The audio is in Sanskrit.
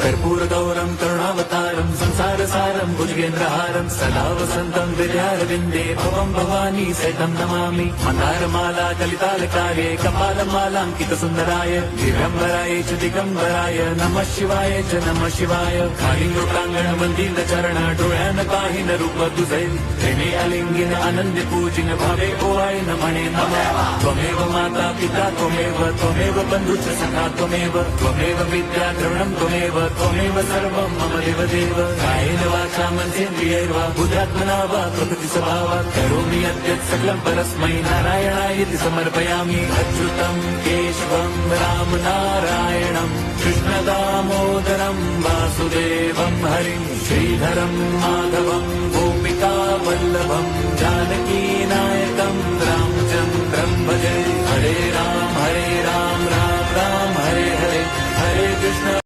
कर्पूरगौरं करुणावतारं संसारसारं भुजगेन्द्रहारं सदा वसन्तं विद्यारविन्दे भवं भवानी सहितं नमामि। मन्दारमाला कलितालकार्ये कपालमालाङ्कितसुन्दराय दिगम्बराय च दिगम्बराय नमः शिवाय च नमः शिवाय। कालिङ्गोटाङ्गणमन्दिरचरण डोळ्यान पाहिन रूप तुझे प्रेमे अलिंगिन आनंद पूजिन भावे ओवाय नमणे नमः। त्वमेव माता पिता त्वमेव बन्धुश्च सखा त्वमेव विद्या द्रवणं त्वमेव सर्वं मम देवदेव। कायेन वाचा मनसेन्द्रियैर्वा बुद्ध्यात्मना वा प्रकृतिस्वभावात् करोमि यद्यत् सकलं परस्मै नारायणायेति समर्पयामि। अच्युतं केशवं राम नारायणं कृष्णदामोदरं वासुदेवं हरिं श्रीधरं माधवं गोपिका वल्लभं जानकीनायकं रामचन्द्रं भजे। हरे राम राम राम हरे हरे हरे कृष्ण।